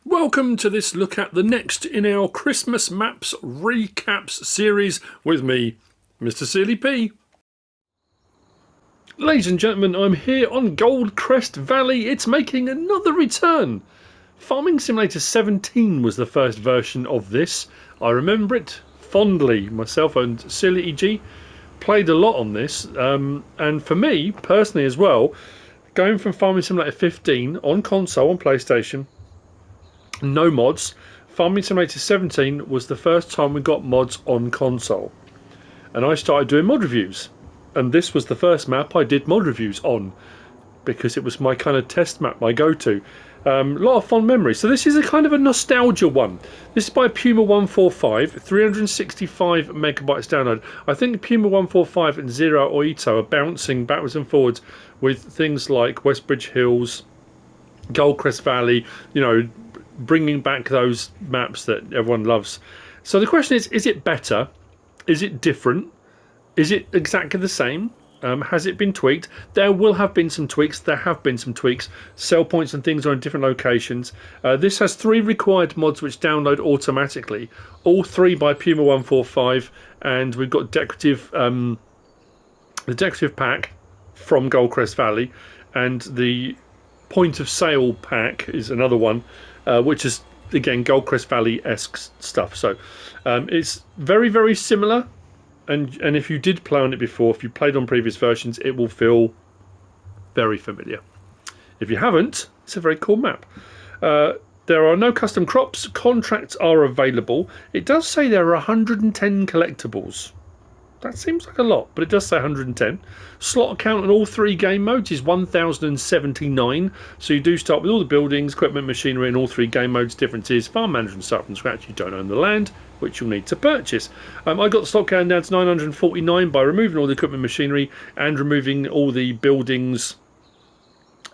Welcome to this look at the next in our Christmas Maps Recaps series with me, MrSealyp. Ladies and gentlemen, I'm here on Goldcrest Valley. It's making another return. Farming Simulator 17 was the first version of this. I remember it fondly. Myself and Silly EG played a lot on this. And for me, personally as well, going from Farming Simulator 15 on console, on PlayStation, no mods. Farming Simulator 17 was the first time we got mods on console, and I started doing mod reviews, and this was the first map I did mod reviews on because it was my kind of test map, my go-to. A lot of fond memories. So this is a kind of a nostalgia one. This is by Puma 145, 365 megabytes download. I think Puma 145 and Zero Oito are bouncing backwards and forwards with things like Westbridge Hills, Goldcrest Valley, you know, bringing back those maps that everyone loves. So the question is it better? Is it different? Is it exactly the same? Has it been tweaked? There will have been some tweaks. There have been some tweaks. Sell points and things are in different locations. This has 3 required mods which download automatically. All 3 by Puma 145, and we've got decorative, the decorative pack from Goldcrest Valley, and the point of sale pack is another one, which is again Goldcrest Valley-esque stuff. So it's very, very similar, and if you did play on it before, if you played on previous versions, it will feel very familiar. If you haven't, it's a very cool map. There are no custom crops. Contracts are available. It does say there are 110 collectibles. That seems like a lot, but it does say 110. Slot count on all 3 game modes is 1079. So you do start with all the buildings, equipment, machinery, and all 3 game modes. Difference is farm management start from scratch. You don't own the land, which you'll need to purchase. I got the slot count down to 949 by removing all the equipment, machinery, and removing all the buildings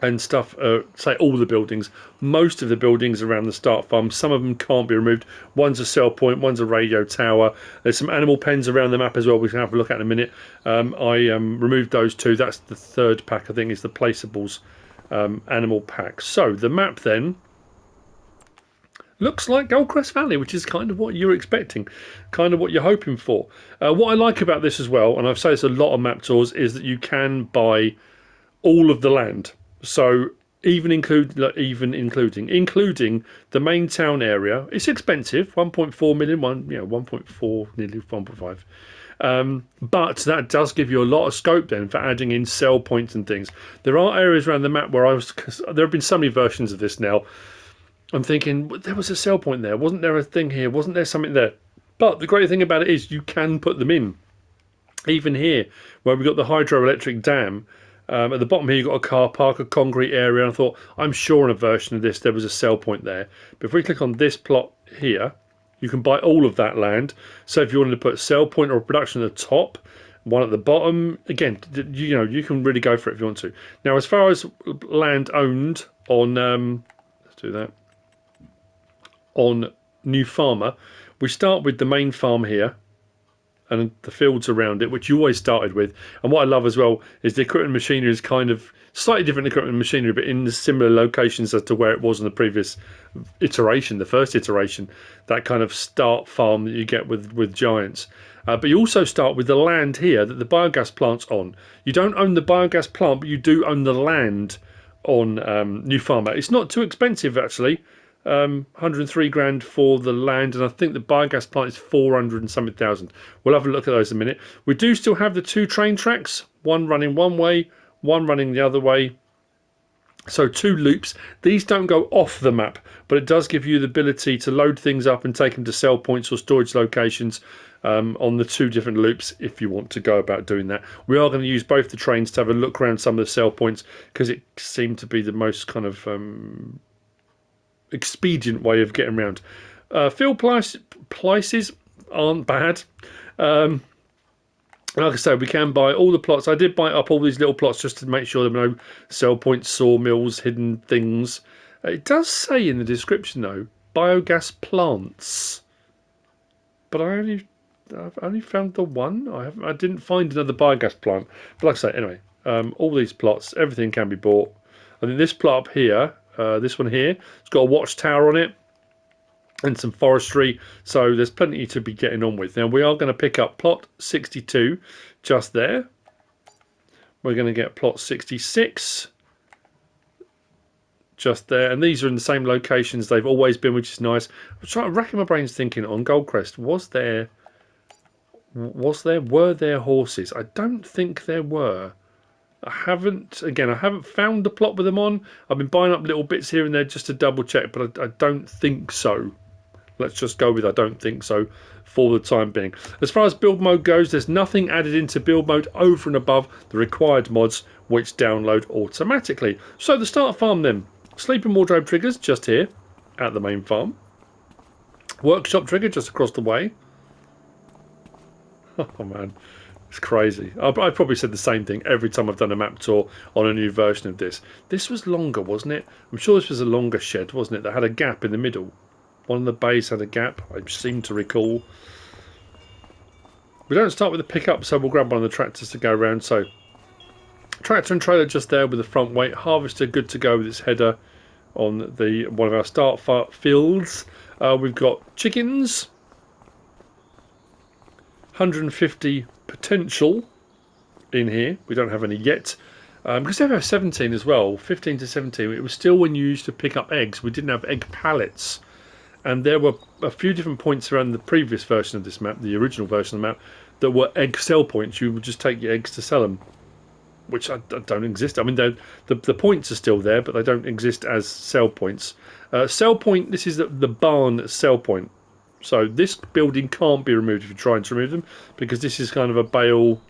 and stuff. Say all the buildings. Most of the buildings around the start farm, some of them can't be removed. One's a sell point, one's a radio tower. There's some animal pens around the map as well, we can have a look at in a minute. I removed those 2. That's the 3rd pack, I think, is the Placeables animal pack. So the map then looks like Goldcrest Valley, which is kind of what you're expecting, kind of what you're hoping for. What I like about this as well, and I've said this a lot on map tours, is that you can buy all of the land. So even including the main town area, it's expensive, 1.4 million, 1.4, nearly 1.5. But that does give you a lot of scope then for adding in sell points and things. There are areas around the map where there have been so many versions of this now. I'm thinking, there was a sell point there. Wasn't there a thing here? Wasn't there something there? But the great thing about it is you can put them in. Even here, where we've got the hydroelectric dam, at the bottom here you've got a car park, a concrete area, and I thought, I'm sure in a version of this there was a sell point there. But if we click on this plot here, you can buy all of that land. So if you wanted to put a sell point or a production at the top, one at the bottom, again, you know, you can really go for it if you want to. Now, as far as land owned on, let's do that, on New Farmer, we start with the main farm here and the fields around it, which you always started with. And what I love as well is the equipment and machinery is kind of slightly different equipment and machinery, but in the similar locations as to where it was in the previous iteration, the first iteration, that kind of start farm that you get with Giants. But you also start with the land here that the biogas plant's on. You don't own the biogas plant, but you do own the land on New Farmer. It's not too expensive, actually. 103 grand for the land, and I think the biogas plant is 400 and something thousand. We'll have a look at those in a minute. We do still have the 2 train tracks, one running one way, one running the other way. So 2 loops. These don't go off the map, but it does give you the ability to load things up and take them to sell points or storage locations on the 2 different loops if you want to go about doing that. We are going to use both the trains to have a look around some of the sell points because it seemed to be the most kind of expedient way of getting around. Field prices aren't bad. Like I said, we can buy all the plots. I did buy up all these little plots just to make sure there were no sell points, sawmills, hidden things. It does say in the description though, biogas plants, but I've only found the one. I didn't find another biogas plant. But like I say, anyway, all these plots, everything can be bought. I think this plot up here, this one here, it's got a watchtower on it. and some forestry, so there's plenty to be getting on with. Now we are going to pick up plot 62 just there. We're going to get plot 66 just there, and these are in the same locations they've always been, which is nice. I'm trying to rack my brains thinking on Goldcrest, were there horses? I don't think there were. I haven't found the plot with them on. I've been buying up little bits here and there just to double check, but I don't think so. Let's just go with I don't think so for the time being. As far as build mode goes, there's nothing added into build mode over and above the required mods which download automatically. So the start farm then. Sleep and wardrobe triggers just here at the main farm. Workshop trigger just across the way. Oh man, it's crazy. I've probably said the same thing every time I've done a map tour on a new version of this. This was longer, wasn't it? I'm sure this was a longer shed, wasn't it? That had a gap in the middle. One of the bays had a gap, I seem to recall. We don't start with the pickup, so we'll grab one of the tractors to go around. So tractor and trailer just there with the front weight. Harvester good to go with its header on one of our start fields. We've got chickens. 150 potential in here. We don't have any yet. Because they have 17 as well, 15 to 17. It was still when you used to pick up eggs. We didn't have egg pallets. And there were a few different points around the previous version of this map, the original version of the map, that were egg sell points. You would just take your eggs to sell them, which don't exist. I mean, the points are still there, but they don't exist as sell points. Sell point, this is the barn sell point. So this building can't be removed if you're trying to remove them, because this is kind of a bale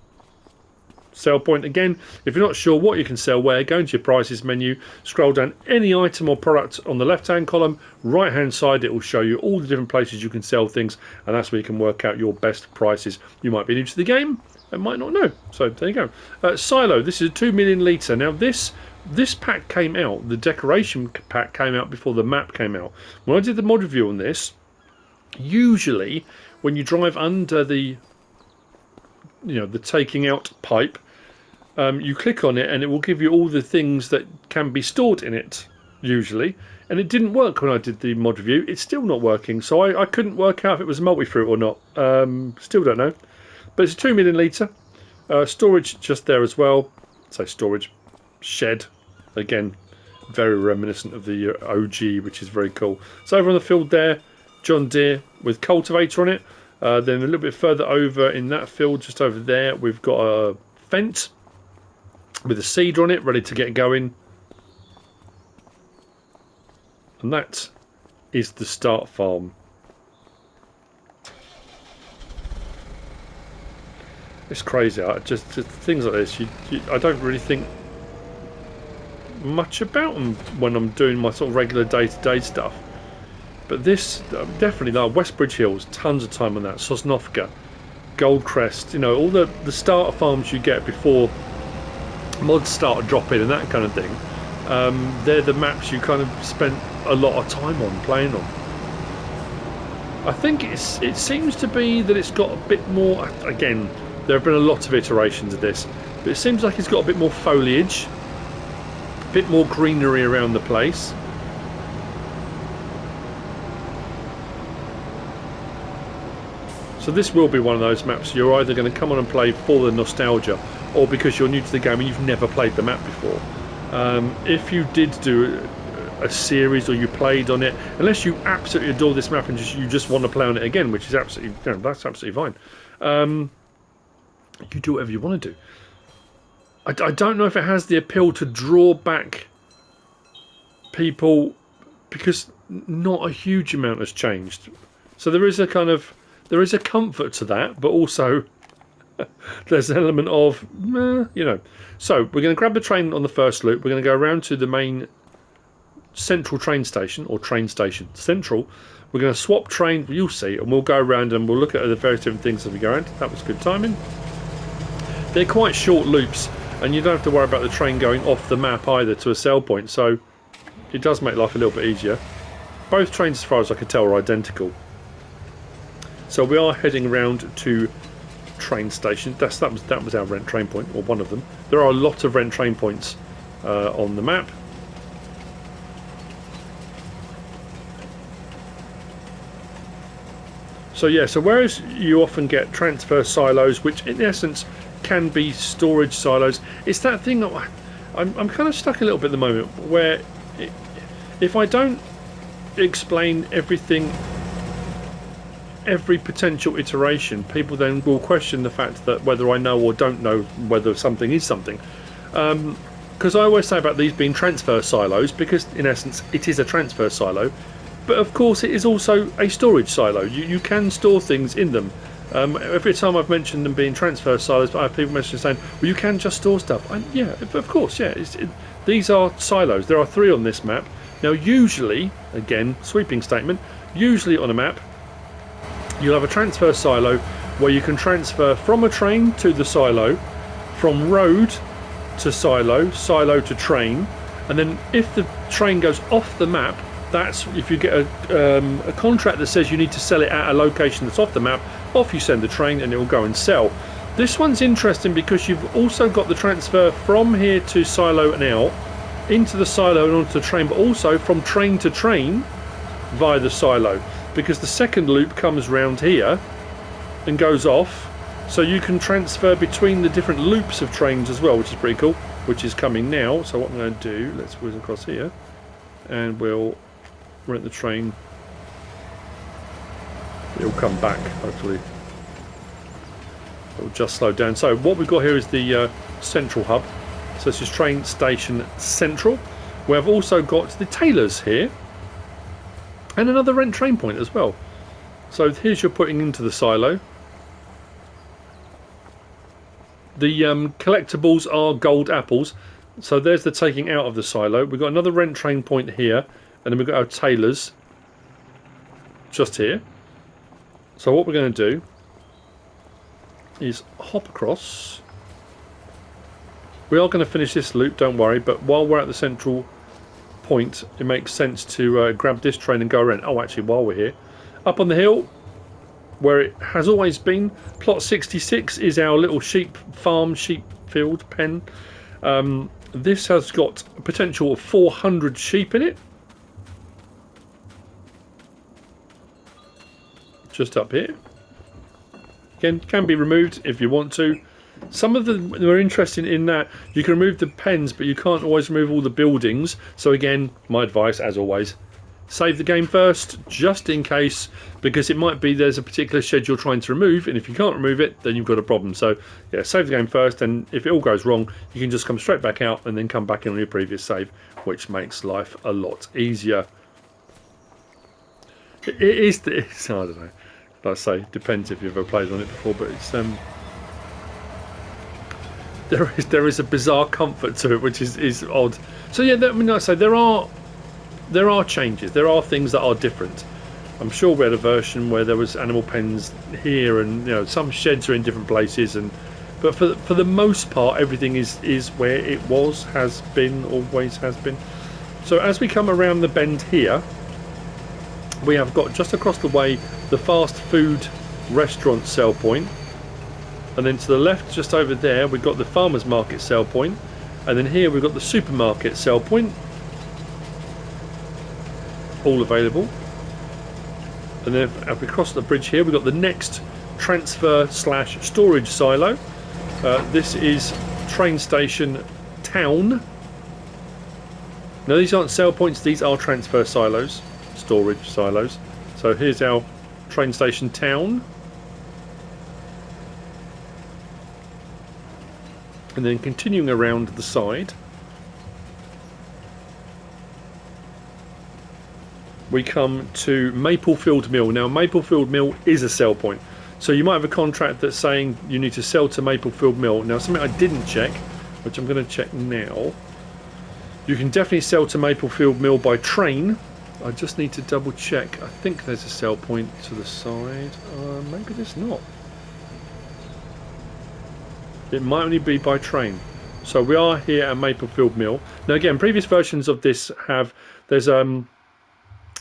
sell point. Again, if you're not sure what you can sell where, go into your prices menu, scroll down any item or product on the left hand column, right hand side it will show you all the different places you can sell things, and that's where you can work out your best prices. You might be new to the game and might not know, so there you go. Silo, this is a 2 million litre. Now this pack came out, the decoration pack came out before the map came out. When I did the mod review on this, usually when you drive under the taking out pipe, you click on it and it will give you all the things that can be stored in it usually, and it didn't work when I did the mod review. It's still not working, so I couldn't work out if it was multi-fruit or not. Still don't know, but it's a 2 million litre. Storage just there as well, so storage shed, again very reminiscent of the OG, which is very cool. So over on the field there, John Deere with cultivator on it. Then a little bit further over in that field, just over there, we've got a Fendt with a seeder on it, ready to get going. And that is the start farm. It's crazy. Just things like this, I don't really think much about them when I'm doing my sort of regular day-to-day stuff. But this, definitely, like Westbridge Hills, tons of time on that. Sosnovka, Goldcrest, all the starter farms you get before mods start dropping and that kind of thing. They're the maps you kind of spent a lot of time on, playing on. I think it seems to be that it's got a bit more, again, there have been a lot of iterations of this, but it seems like it's got a bit more foliage, a bit more greenery around the place. So this will be one of those maps you're either going to come on and play for the nostalgia, or because you're new to the game and you've never played the map before. If you did do a series or you played on it, unless you absolutely adore this map and you just want to play on it again, which is absolutely, that's absolutely fine. You do whatever you want to do. I don't know if it has the appeal to draw back people, because not a huge amount has changed. So there is a comfort to that, but also there's an element of, So we're going to grab the train on the first loop. We're going to go around to the main central train station, or train station central. We're going to swap train, you'll see, and we'll go around and we'll look at the various different things as we go around. That was good timing. They're quite short loops, and you don't have to worry about the train going off the map either to a sell point, so it does make life a little bit easier. Both trains, as far as I can tell, are identical. So we are heading around to train station. That was our rent train point, or one of them. There are a lot of rent train points on the map. So yeah, so whereas you often get transfer silos, which in essence can be storage silos, it's that thing that I'm kind of stuck a little bit at the moment, where if I don't explain everything, every potential iteration, people then will question the fact that whether I know or don't know whether something is something. Because I always say about these being transfer silos, because in essence it is a transfer silo, but of course it is also a storage silo. You can store things in them. Every time I've mentioned them being transfer silos, I have people messaging saying, well, you can just store stuff. Yeah, of course, yeah. These are silos. There are 3 on this map. Now usually, again, sweeping statement, usually on a map you'll have a transfer silo where you can transfer from a train to the silo, from road to silo, silo to train, and then if the train goes off the map, that's if you get a contract that says you need to sell it at a location that's off the map, off you send the train and it will go and sell. This one's interesting because you've also got the transfer from here to silo and out, into the silo and onto the train, but also from train to train via the silo, because the second loop comes round here and goes off, so you can transfer between the different loops of trains as well, which is pretty cool, which is coming now. So what I'm going to do, let's whiz across here and we'll rent the train. It'll come back, hopefully. It'll just slow down. So what we've got here is the central hub. So this is train station central. We have also got the tailors here and another rent train point as well. So here's your putting into the silo. The collectibles are gold apples. So there's the taking out of the silo. We've got another rent train point here, and then we've got our tailors just here. So what we're going to do is hop across. We are going to finish this loop, don't worry, but while we're at the central point, it makes sense to grab this train and go around. Oh, actually, while we're here, up on the hill, where it has always been, plot 66 is our little sheep farm, sheep field pen. This has got a potential of 400 sheep in it. Just up here. Again, can be removed if you want to. Some of them are interesting in that you can remove the pens, but you can't always remove all the buildings. So again, my advice, as always, save the game first, just in case, because it might be there's a particular shed you're trying to remove, and if you can't remove it, then you've got a problem. So yeah, save the game first, and if it all goes wrong, you can just come straight back out and then come back in on your previous save, which makes life a lot easier. It is, I don't know. Like I say, depends if you've ever played on it before, but it's there is a bizarre comfort to it, which is odd. So yeah, I mean, like I say, there are changes. There are things that are different. I'm sure we had a version where there was animal pens here, and you know, some sheds are in different places, but for the most part, everything is where it was, has been, always has been. So as we come around the bend here, we have got just across the way the fast food restaurant sell point, and then to the left just over there we've got the farmers market sell point, and then here we've got the supermarket sell point, all available. And then if we cross the bridge here, we've got the next transfer / storage silo. This is train station town. Now these aren't sell points, these are transfer silos, storage silos. So here's our train station town, and then continuing around the side we come to Maplefield Mill. Now Maplefield Mill is a sell point, so you might have a contract that's saying you need to sell to Maplefield Mill. Now something I didn't check, which I'm going to check now, you can definitely sell to Maplefield Mill by train. I just need to double check. I think there's a sell point to the side. Maybe there's not. It might only be by train. So we are here at Maplefield Mill. Now again, previous versions of this there's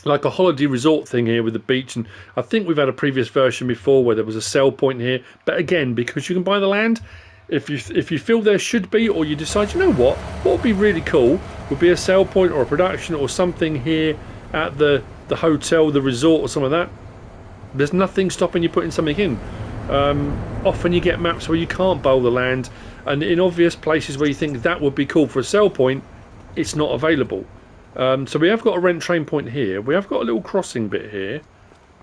like a holiday resort thing here with the beach, and I think we've had a previous version before where there was a sell point here. But again, because you can buy the land, if you feel there should be, or you decide, you know what would be really cool would be a sell point or a production or something here at the hotel, the resort, or some of that, There's nothing stopping you putting something in. Often you get maps where you can't bowl the land, and in obvious places where you think that would be cool for a sell point, it's not available. So we have got a rent train point here. We have got a little crossing bit here,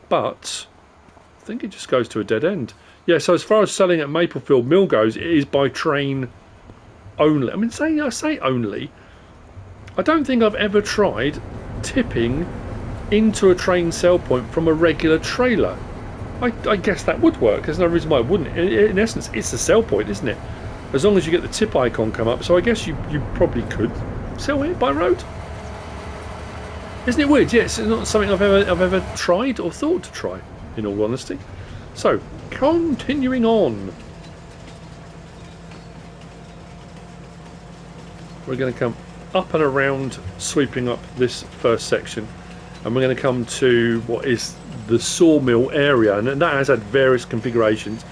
but I think it just goes to a dead end. Yeah, so as far as selling at Maplefield Mill goes, it is by train only. I mean, I say only. I don't think I've ever tried tipping into a train sell point from a regular trailer. I guess that would work. There's no reason why it wouldn't. In essence, it's a sell point, isn't it? As long as you get the tip icon come up. So I guess you probably could sell it by road. Isn't it weird? Yes, it's not something I've ever tried or thought to try, in all honesty. So, continuing on. We're going to come up and around, sweeping up this first section. And we're going to come to what is the Sawmill area, and that has had various configurations.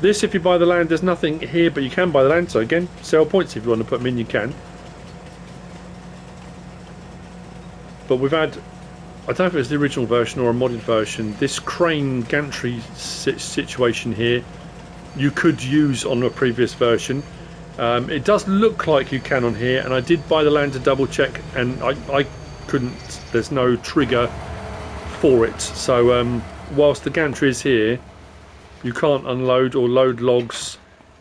This, if you buy the land, there's nothing here, but you can buy the land. So again, sell points if you want to put them in, you can. But we've had, I don't know if it's the original version or a modded version, this crane gantry situation here you could use on a previous version. It does look like you can on here, and I did buy the land to double check, and I couldn't, there's no trigger for it. So whilst the gantry is here, you can't unload or load logs.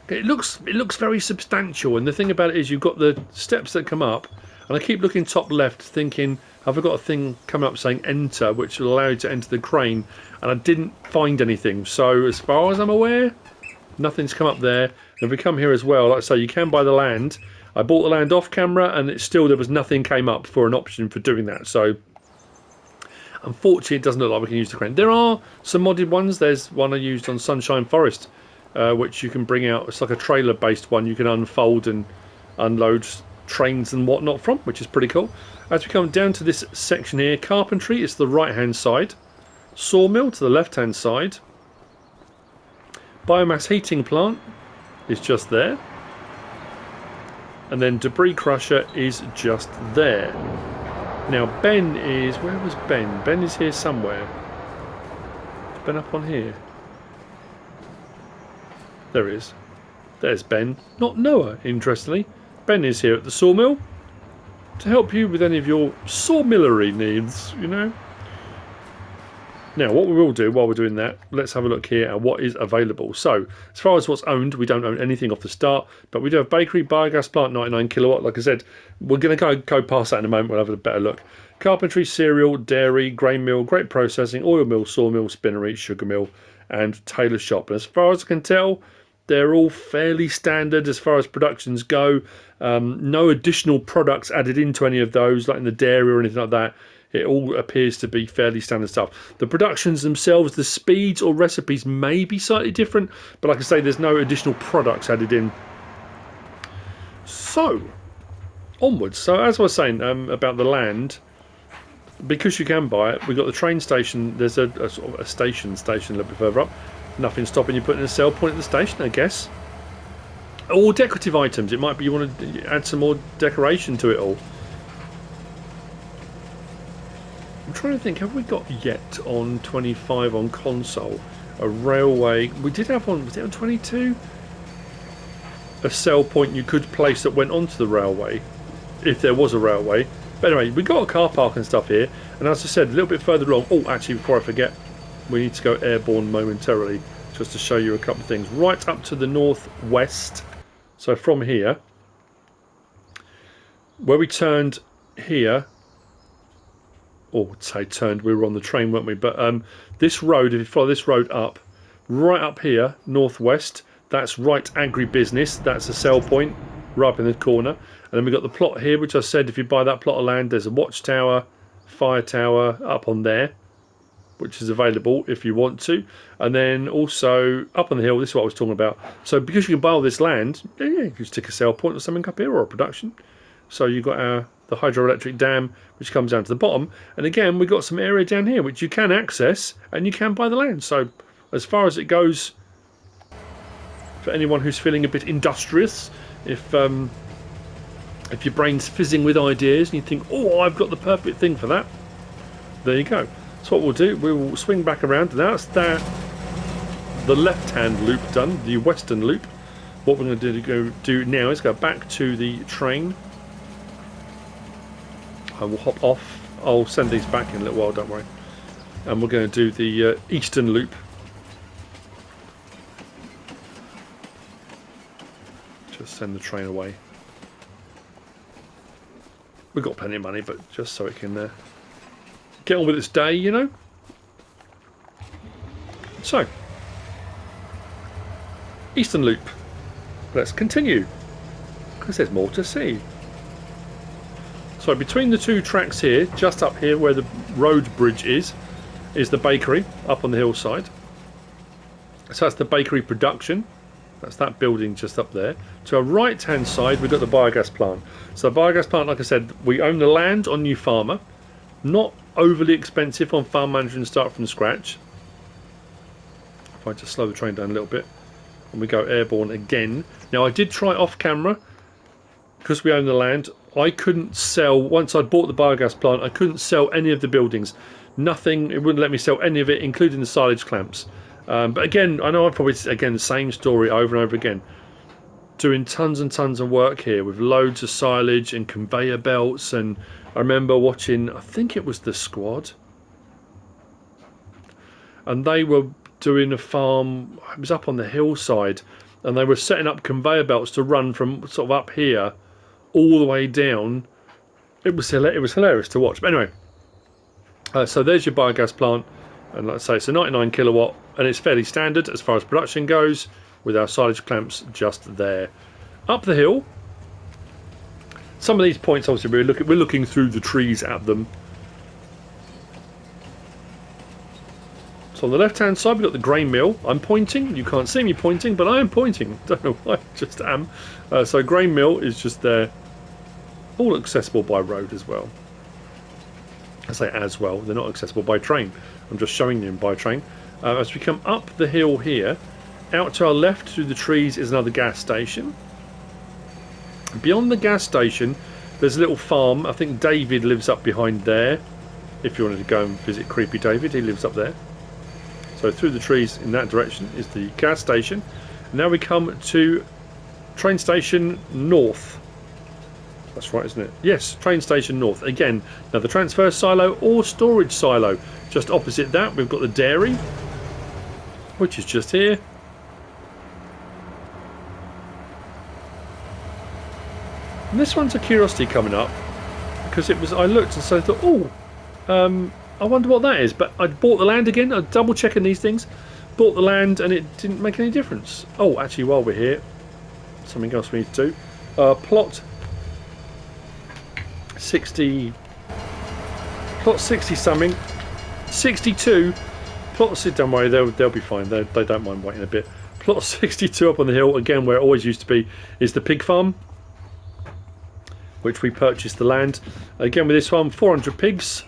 It looks very substantial, and the thing about it is you've got the steps that come up, and I keep looking top left thinking, have I got a thing coming up saying enter, which will allow you to enter the crane, and I didn't find anything. So as far as I'm aware, nothing's come up there. And if we come here as well, like I say, you can buy the land. I bought the land off camera, and it's still, there was nothing came up for an option for doing that. So unfortunately, it doesn't look like we can use the crane. There are some modded ones. There's one I used on Sunshine Forest, which you can bring out. It's like a trailer-based one. You can unfold and unload trains and whatnot from, which is pretty cool. As we come down to this section here, carpentry is the right-hand side. Sawmill to the left-hand side. Biomass heating plant is just there. And then debris crusher is just there. Now Ben is, where was Ben? Ben is here somewhere. Is Ben up on here? There he is. There's Ben, not Noah, interestingly. Ben is here at the sawmill to help you with any of your sawmillery needs, you know. Now, what we will do while we're doing that, let's have a look here at what is available. So, as far as what's owned, we don't own anything off the start, but we do have bakery, biogas plant, 99 kilowatt. Like I said, we're going to go past that in a moment. We'll have a better look. Carpentry, cereal, dairy, grain mill, grape processing, oil mill, sawmill, spinnery, sugar mill, and tailor shop. And as far as I can tell, they're all fairly standard as far as productions go. No additional products added into any of those, like in the dairy or anything like that. It all appears to be fairly standard stuff. The productions themselves, the speeds or recipes may be slightly different, but like I say, there's no additional products added in. So, onwards. So as I was saying about the land, because you can buy it, we've got the train station. There's a sort of a station a little bit further up. Nothing stopping you putting a sell point at the station, I guess. Or decorative items. It might be you want to add some more decoration to it all. I'm trying to think, have we got yet on 25 on console a railway? We did have one, was it on 22? A sell point you could place that went onto the railway, if there was a railway. But anyway, we got a car park and stuff here, and as I said, a little bit further along, oh actually before I forget, we need to go airborne momentarily just to show you a couple of things. Right up to the northwest, so from here, where we turned here, or say turned, we were on the train, weren't we? But this road, if you follow this road up, right up here, northwest, that's right agribusiness, that's a sell point, right up in the corner. And then we've got the plot here, which I said if you buy that plot of land, there's a watchtower, fire tower up on there, which is available if you want to. And then also up on the hill, this is what I was talking about. So because you can buy all this land, yeah, you can stick a sell point or something up here, or a production. So you've got the hydroelectric dam, which comes down to the bottom. And again, we've got some area down here, which you can access, and you can buy the land. So as far as it goes, for anyone who's feeling a bit industrious, if your brain's fizzing with ideas and you think, oh, I've got the perfect thing for that, there you go. So what we'll do, we will swing back around. Now that's the left-hand loop done, the western loop. What we're going to do now is go back to the train. I will hop off. I'll send these back in a little while, don't worry. And we're going to do the eastern loop. Just send the train away. We've got plenty of money, but just so it can get on with its day, you know. So, eastern loop. Let's continue, because there's more to see. So between the two tracks here, just up here where the road bridge is the bakery up on the hillside. So that's the bakery production. That's that building just up there. To our right hand side we've got the biogas plant. So the biogas plant, like I said, we own the land on New Farmer. Not overly expensive on farm management and start from scratch. If I just slow the train down a little bit. And we go airborne again. Now I did try off camera, because we own the land, I couldn't sell, once I'd bought the biogas plant, I couldn't sell any of the buildings. Nothing, it wouldn't let me sell any of it, including the silage clamps. But again, I know I've probably, again, the same story over and over again. Doing tons and tons of work here with loads of silage and conveyor belts. And I remember watching, I think it was The Squad. And they were doing a farm, it was up on the hillside, and they were setting up conveyor belts to run from sort of up here all the way down. It was hilarious to watch. But anyway, so there's your biogas plant, and like I say, it's a 99 kilowatt, and it's fairly standard as far as production goes, with our silage clamps just there. Up the hill, some of these points obviously we're looking through the trees at them. So on the left hand side we've got the grain mill. I'm pointing, you can't see me pointing, but I am pointing. Don't know why, I just am. So grain mill is just there, all accessible by road as well. I say as well, they're not accessible by train. I'm just showing them by train. As we come up the hill here, out to our left through the trees is another gas station. Beyond the gas station there's a little farm. I think David lives up behind there. If you wanted to go and visit creepy David, he lives up there. So through the trees in that direction is the gas station. Now we come to train station north. That's right, isn't it? Yes, train station north. Again, now the transfer silo or storage silo. Just opposite that we've got the dairy, which is just here. And this one's a curiosity coming up, because it was, I looked and so I thought, oh, I wonder what that is. But I bought the land again. I'm double checking these things. Bought the land and it didn't make any difference. Oh, actually, while we're here, something else we need to do. Plot 60. Plot 60 something. 62. Plot. Don't worry, they'll be fine. They don't mind waiting a bit. Plot 62 up on the hill again, where it always used to be, is the pig farm, which we purchased the land. Again with this one, 400 pigs.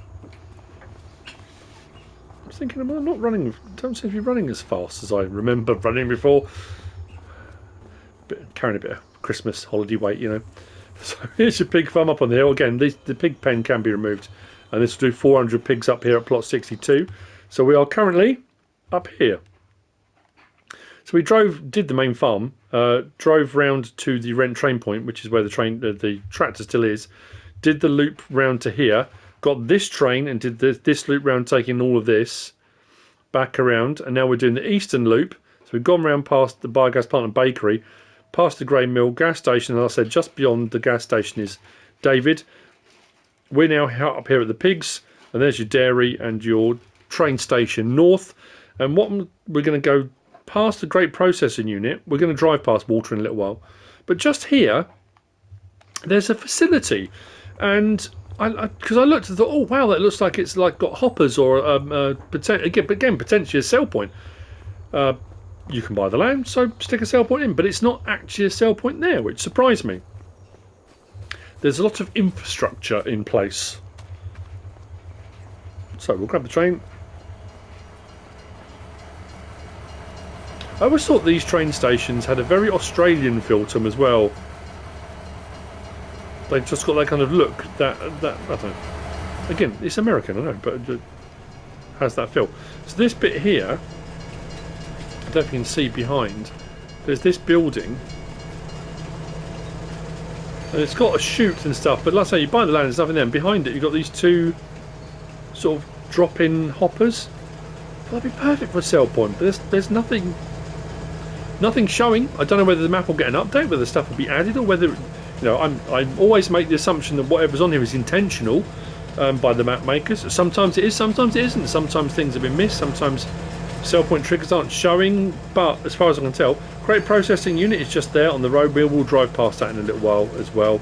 I was thinking, am I not running? Don't seem to be running as fast as I remember running before. Carrying a bit of Christmas holiday weight, you know. So here's your pig farm up on the hill. Again, the pig pen can be removed, and this will do 400 pigs up here at plot 62. So we are currently up here. So we did the main farm, drove round to the Rent train point, which is where the tractor still is, did the loop round to here, got this train and did this loop round, taking all of this back around, and now we're doing the eastern loop. So we've gone round past the biogas plant and bakery, past the grain mill, gas station, and I said just beyond the gas station is David. We're now up here at the pigs, and there's your dairy and your train station north. And what we're going to go past the grape processing unit. We're going to drive past water in a little while, but just here there's a facility, and because I looked and thought, oh wow, that looks like it's like got hoppers or again potentially a sell point. You can buy the land, so stick a sell point in, but it's not actually a sell point there, which surprised me. There's a lot of infrastructure in place. So we'll grab the train. I always thought these train stations had a very Australian feel to them as well. They've just got that kind of look. That I don't know. Again, it's American, I know, but has that feel. So this bit here, I don't know if you can see behind, there's this building, and it's got a chute and stuff, but like I say, you buy the land and stuff in there, and behind it you've got these two sort of drop-in hoppers. Well, that'd be perfect for a sell point, but there's nothing showing. I don't know whether the map will get an update, whether stuff will be added, or whether, you know, I always make the assumption that whatever's on here is intentional by the map makers. Sometimes it is, sometimes it isn't. Sometimes things have been missed, sometimes sell point triggers aren't showing, but as far as I can tell, crate processing unit is just there on the road. We'll drive past that in a little while as well.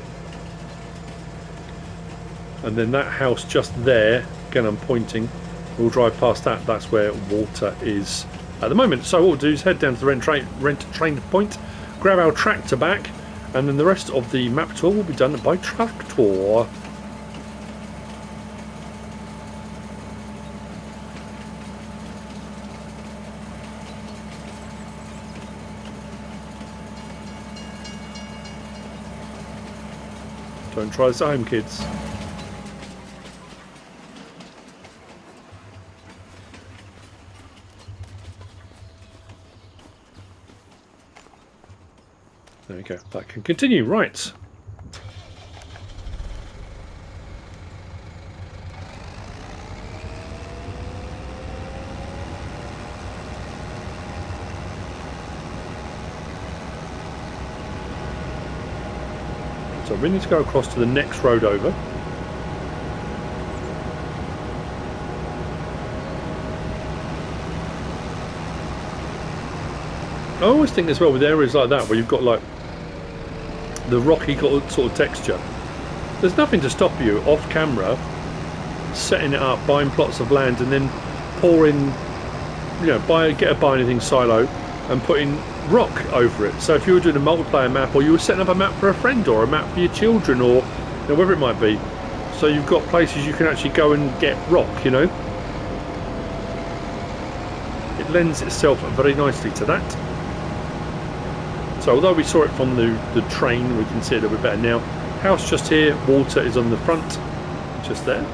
And then that house just there, again I'm pointing, we'll drive past that. That's where water is at the moment. So what we'll do is head down to the rent train point, grab our tractor back, and then the rest of the map tour will be done by tractor. Don't try this at home, kids. There we go. That can continue. Right. So we need to go across to the next road over. I always think as well with areas like that where you've got like the rocky sort of texture, there's nothing to stop you off camera setting it up, buying plots of land, and then pouring, you know, get a buy anything silo and putting rock over it. So if you were doing a multiplayer map, or you were setting up a map for a friend, or a map for your children, or, you know, whatever it might be, so you've got places you can actually go and get rock, you know. It lends itself very nicely to that. So although we saw it from the train, we can see it a little bit better now. House just here, water is on the front, just there.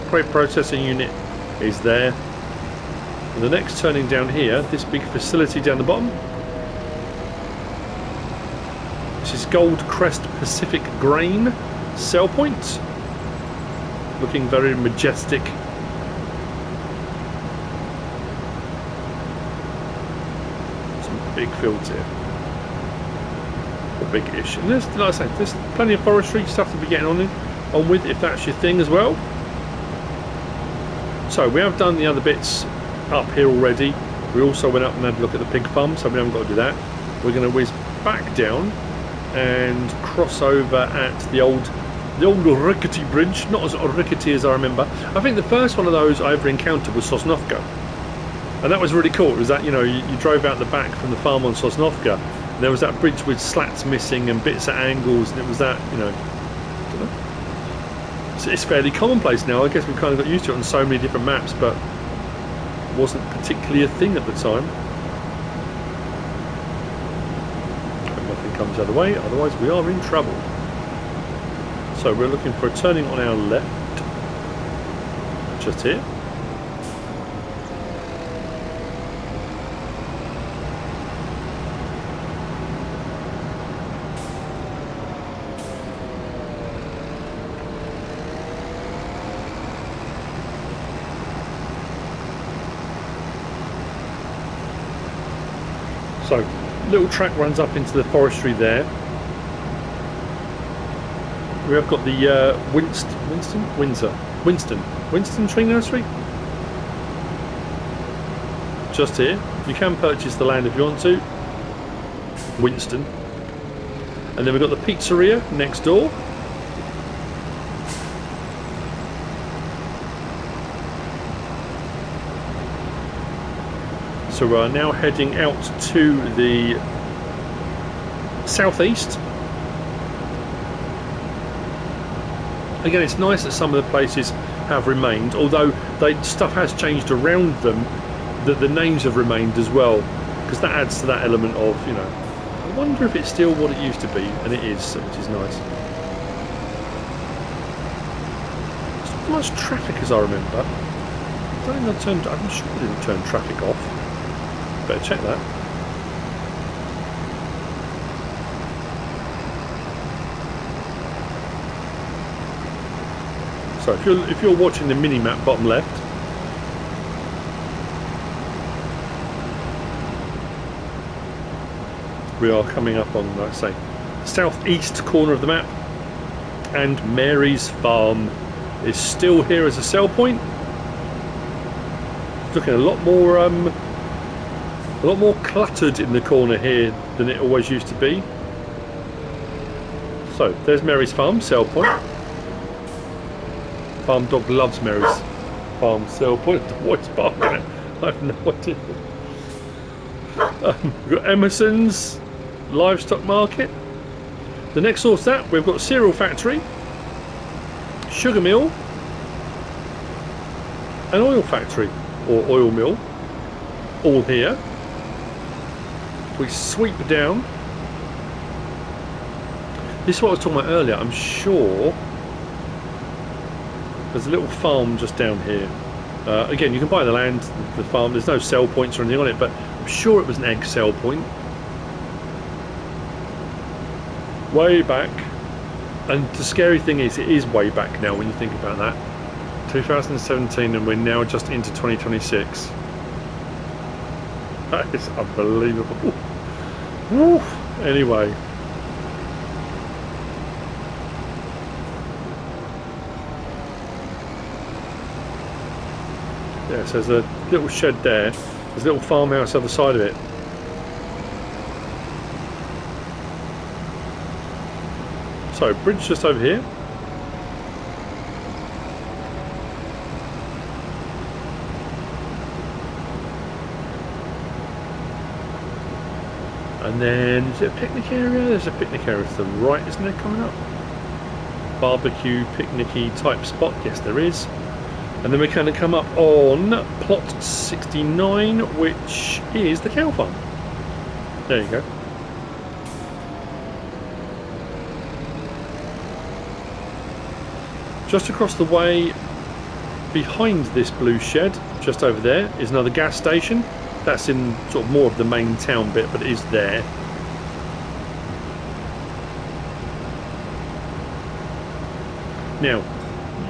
Crate processing unit is there. And the next turning down here, this big facility down the bottom. This is Goldcrest Pacific Grain sell point. Looking very majestic. Big fields here, or big-ish, and there's, like I say, there's plenty of forestry stuff to be getting on with if that's your thing as well. So we have done the other bits up here already. We also went up and had a look at the pig farm, so we haven't got to do that. We're going to whiz back down and cross over at the old rickety bridge, not as rickety as I remember. I think the first one of those I ever encountered was Sosnovka. And that was really cool. It was that, you know, you drove out the back from the farm on Sosnovka, and there was that bridge with slats missing and bits at angles, and it was that, you know, I don't know. It's fairly commonplace now. I guess we kind of got used to it on so many different maps, but it wasn't particularly a thing at the time. Hope nothing comes the other way, otherwise we are in trouble. So we're looking for a turning on our left, just here. So, little track runs up into the forestry there. We have got the Winston Tree Nursery. Just here. You can purchase the land if you want to. Winston. And then we've got the pizzeria next door. So we're now heading out to the southeast. Again, it's nice that some of the places have remained, although stuff has changed around them, that the names have remained as well, because that adds to that element of, you know, I wonder if it's still what it used to be, and it is, which is nice. It's not as much traffic as I remember. don't think I turned. I'm sure I didn't turn traffic off. Better check that. So if you're watching the mini map bottom left, we are coming up on, like I say, southeast corner of the map, and Mary's Farm is still here as a sell point. It's looking a lot more cluttered in the corner here than it always used to be. So there's Mary's Farm sell point. Farm dog loves Mary's Farm sell point. What's barking at? I have no idea. We've got Emerson's livestock market. The next source that we've got cereal factory, sugar mill, an oil factory or oil mill, all here. We sweep down. This is what I was talking about earlier. I'm sure there's a little farm just down here. Again, you can buy the land, the farm. There's no sell points or anything on it, but I'm sure it was an egg sell point. Way back. And the scary thing is, it is way back now when you think about that. 2017, and we're now just into 2026. That is unbelievable. Woo. Anyway. Yeah, so there's a little shed there. There's a little farmhouse on the side of it. So, bridge just over here. And then, is it a picnic area? There's a picnic area to the right, isn't there, coming up? Barbecue, picnicky type spot. Yes, there is. And then we're going to come up on plot 69, which is the cow farm. There you go. Just across the way, behind this blue shed, just over there, is another gas station. That's in sort of more of the main town bit, but it is there. Now,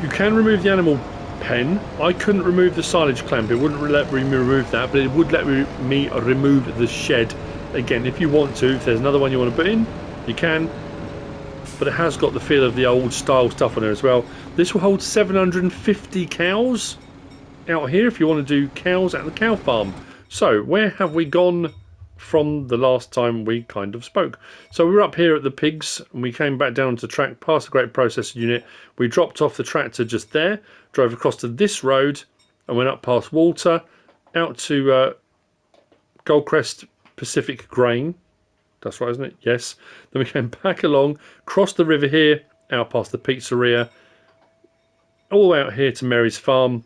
you can remove the animal pen. I couldn't remove the silage clamp. It wouldn't let me remove that, but it would let me remove the shed. Again, if you want to, if there's another one you want to put in, you can. But it has got the feel of the old style stuff on there as well. This will hold 750 cows out here if you want to do cows at the cow farm. So where have we gone from the last time we kind of spoke? So we were up here at the pigs and we came back down to track past the great processing unit. We dropped off the tractor just there, drove across to this road and went up past Walter out to Goldcrest Pacific Grain. That's right, isn't it? Yes. Then we came back along, crossed the river here, out past the pizzeria, all out here to Mary's Farm.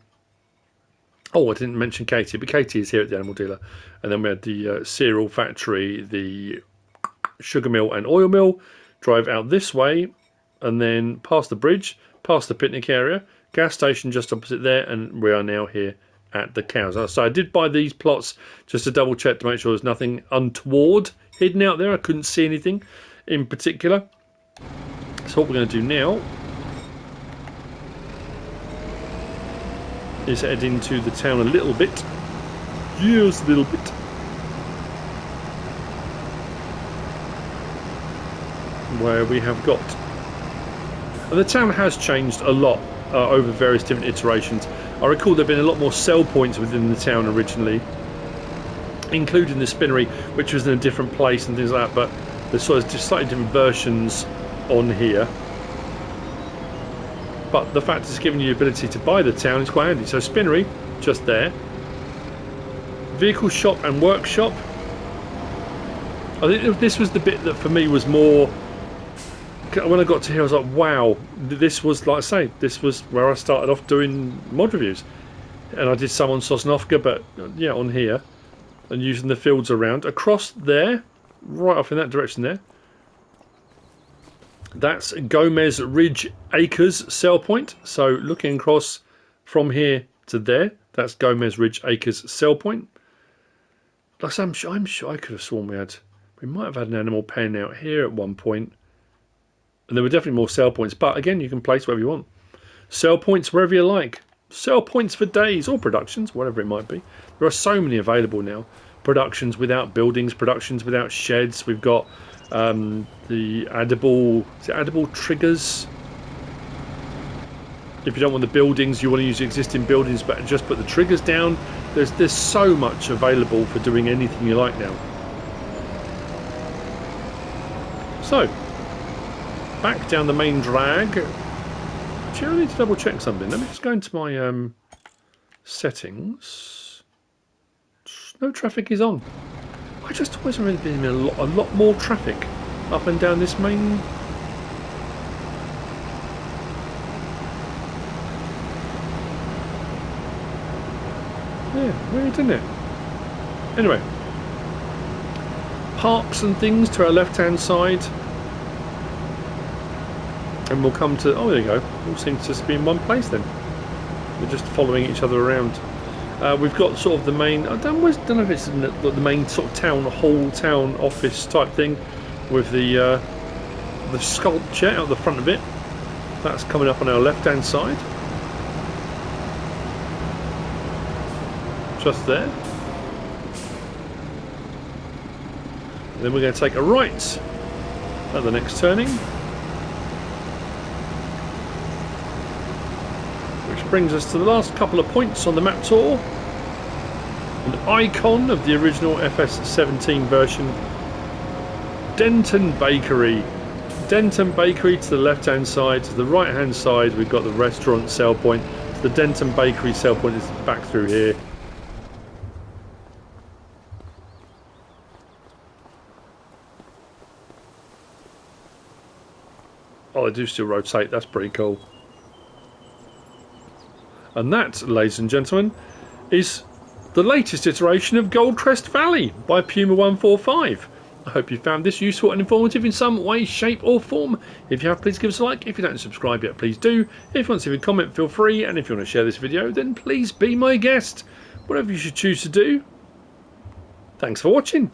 Oh, I didn't mention Katie, but Katie is here at the animal dealer. And then we had the cereal factory, the sugar mill and oil mill. Drive out this way and then past the bridge, past the picnic area, gas station just opposite there, and we are now here at the cows. So I did buy these plots just to double check to make sure there's nothing untoward hidden out there. I couldn't see anything in particular. So what we're going to do now is head into the town a little bit. Just a little bit. Where we have got... And the town has changed a lot over various different iterations. I recall there have been a lot more sell points within the town originally, including the spinnery, which was in a different place and things like that, but there's sort of just slightly different versions on here. But the fact it's giving you the ability to buy the town is quite handy. So spinnery, just there. Vehicle shop and workshop. I think this was the bit that for me was more... When I got to here, I was like, wow, this was, like I say, this was where I started off doing mod reviews. And I did some on Sosnovka, but yeah, on here. And using the fields around. Across there, right off in that direction there. That's Gomez Ridge Acres sell point. So looking across from here to there, That's Gomez Ridge Acres sell point. Like I'm sure I could have sworn we might have had an animal pen out here at one point. And there were definitely more sell points, but again, you can place wherever you want. Sell points wherever you like. Sell points for days or productions, whatever it might be. There are so many available now. Productions without buildings, productions without sheds. We've got the edible triggers. If you don't want the buildings, you want to use existing buildings, but just put the triggers down. There's so much available for doing anything you like now. So, back down the main drag. Actually, I need to double check something. Let me just go into my settings. No traffic is on. I just always remember there being a lot more traffic up and down this main. Yeah, weird, isn't it? Anyway, parks and things to our left-hand side. And we'll come to, oh there you go, all seems to just be in one place then. We're just following each other around. We've got sort of the main, I don't know if it's the main sort of town office type thing with the sculpture out the front of it. That's coming up on our left hand side. Just there. Then we're going to take a right at the next turning. Which brings us to the last couple of points on the map tour. An icon of the original FS17 version, Denton Bakery. Denton Bakery to the left hand side. To the right hand side we've got the restaurant sell point. The Denton Bakery sell point is back through here. Oh, they do still rotate, that's pretty cool. And that, ladies and gentlemen, is the latest iteration of Goldcrest Valley by Puma 145. I hope you found this useful and informative in some way, shape or form. If you have, please give us a like. If you don't subscribe yet, please do. If you want to leave a comment, feel free. And if you want to share this video, then please be my guest. Whatever you should choose to do. Thanks for watching.